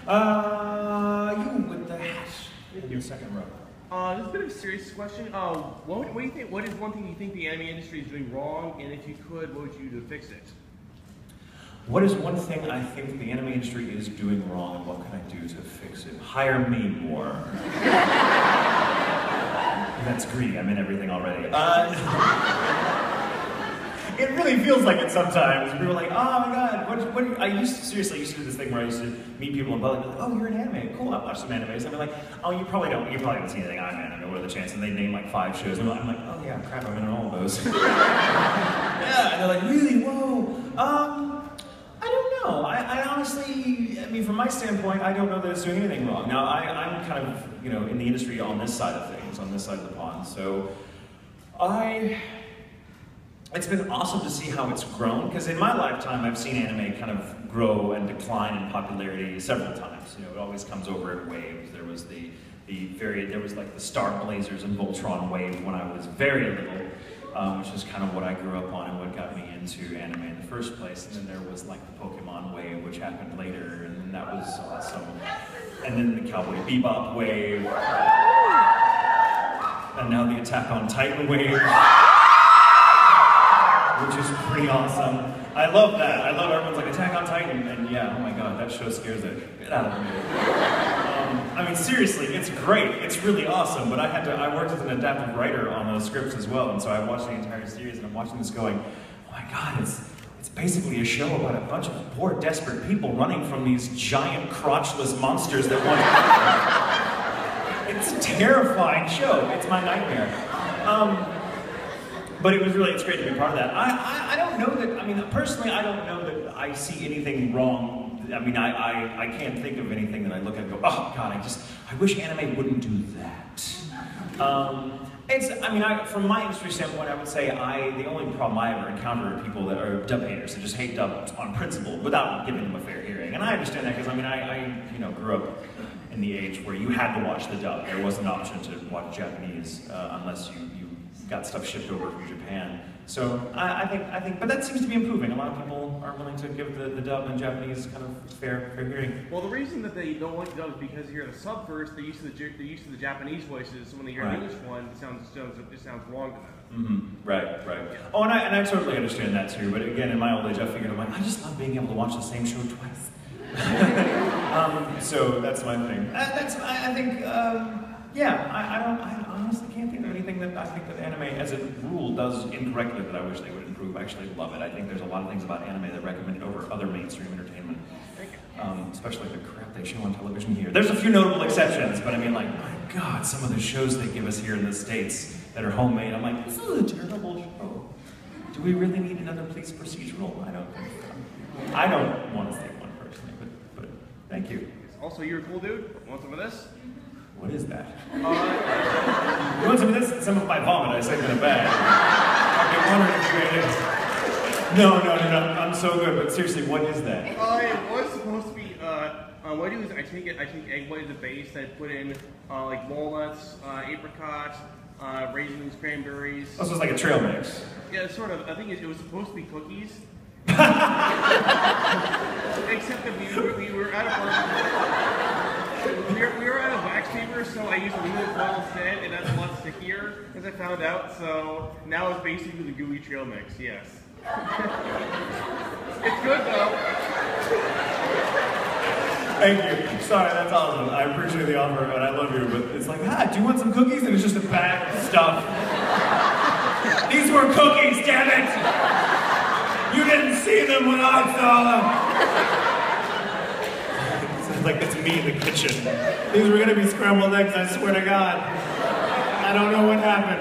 You with the hat in your second row. This is a bit of a serious question. What do you think? What is one thing you think the anime industry is doing wrong? And if you could, what would you do to fix it? What is one thing I think the anime industry is doing wrong, and what can I do to fix it? Hire me more. That's greedy. I'm in everything already. It really feels like it sometimes. People are like, oh my god, what I used to do this thing where I used to meet people in public and be like, oh, you're an anime, cool, I watch some animes. And I'd be like, oh, you probably haven't seen anything I'm in. I mean, what are the chances? And they name like 5 shows. And I'm like, oh yeah, crap, I'm in all of those. Yeah, and they're like, really, whoa. I don't know. I honestly, I mean, from my standpoint, I don't know that it's doing anything wrong. Now, I'm kind of, in the industry on this side of things, on this side of the pond, so it's been awesome to see how it's grown, because in my lifetime I've seen anime kind of grow and decline in popularity several times. It always comes over in waves. There was there was like the Star Blazers and Voltron wave when I was very little, which is kind of what I grew up on and what got me into anime in the first place. And then there was like the Pokemon wave, which happened later, and then that was awesome. And then the Cowboy Bebop wave, and now the Attack on Titan wave, which is pretty awesome. I love that. I love everyone's like, Attack on Titan, and yeah, oh my god, that show scares the shit out of me. I mean, seriously, it's great. It's really awesome, but I worked as an adaptive writer on those scripts as well, and so I watched the entire series, and I'm watching this going, oh my god, it's basically a show about a bunch of poor, desperate people running from these giant, crotchless monsters that want to... It's a terrifying show. It's my nightmare. But it's great to be part of that. I don't know that, I mean, personally, I don't know that I see anything wrong. I mean, I can't think of anything that I look at and go, oh God, I wish anime wouldn't do that. From my industry standpoint, I would say the only problem I ever encounter are people that are dub haters, that just hate dub on principle without giving them a fair hearing. And I understand that because, I mean, I grew up in the age where you had to watch the dub. There was an option to watch Japanese unless you got stuff shipped over from Japan. So I think, but that seems to be improving. A lot of people are willing to give the dub and Japanese kind of fair hearing. Well, the reason that they don't like the dub is because you hear the sub first. They're used to the Japanese voices. So when they hear an English one, it sounds wrong to them. Mm-hmm. Right. Yeah. Oh, and I totally understand that too. But again, in my old age, I figured I just love being able to watch the same show twice. So that's my thing. I honestly can't think of anything that I think that anime, as a rule, does incorrectly that I wish they would improve. I actually love it. I think there's a lot of things about anime that recommend it over other mainstream entertainment, especially the crap they show on television here. There's a few notable exceptions, but I mean, like, my God, some of the shows they give us here in the States that are homemade, I'm like, this is a terrible show. Do we really need another police procedural? I don't think so. I don't want to say one personally, but thank you. Also, you're a cool dude. Want some of this? What is that? You want some of this? Some of my vomit I saved in a bag. I've been wondering if you ate it. No, I'm so good, but seriously, what is that? It was supposed to be, what I do is I take egg white as a base, I put in like walnuts, apricots, raisins, cranberries. Oh, so it's like a trail mix. Yeah, sort of. I think it was supposed to be cookies. Except that we were out of wax paper, so I used aluminum foil instead, and that's a lot stickier, as I found out. So now it's basically the gooey trail mix. Yes, it's good though. Thank you. Sorry, that's awesome. I appreciate the offer, and I love you, but it's like, do you want some cookies? And it's just a bag of stuff. These were cookies, damn it! You didn't see them when I saw them! Sounds like it's me in the kitchen. These were gonna be scrambled eggs, I swear to God. I don't know what happened.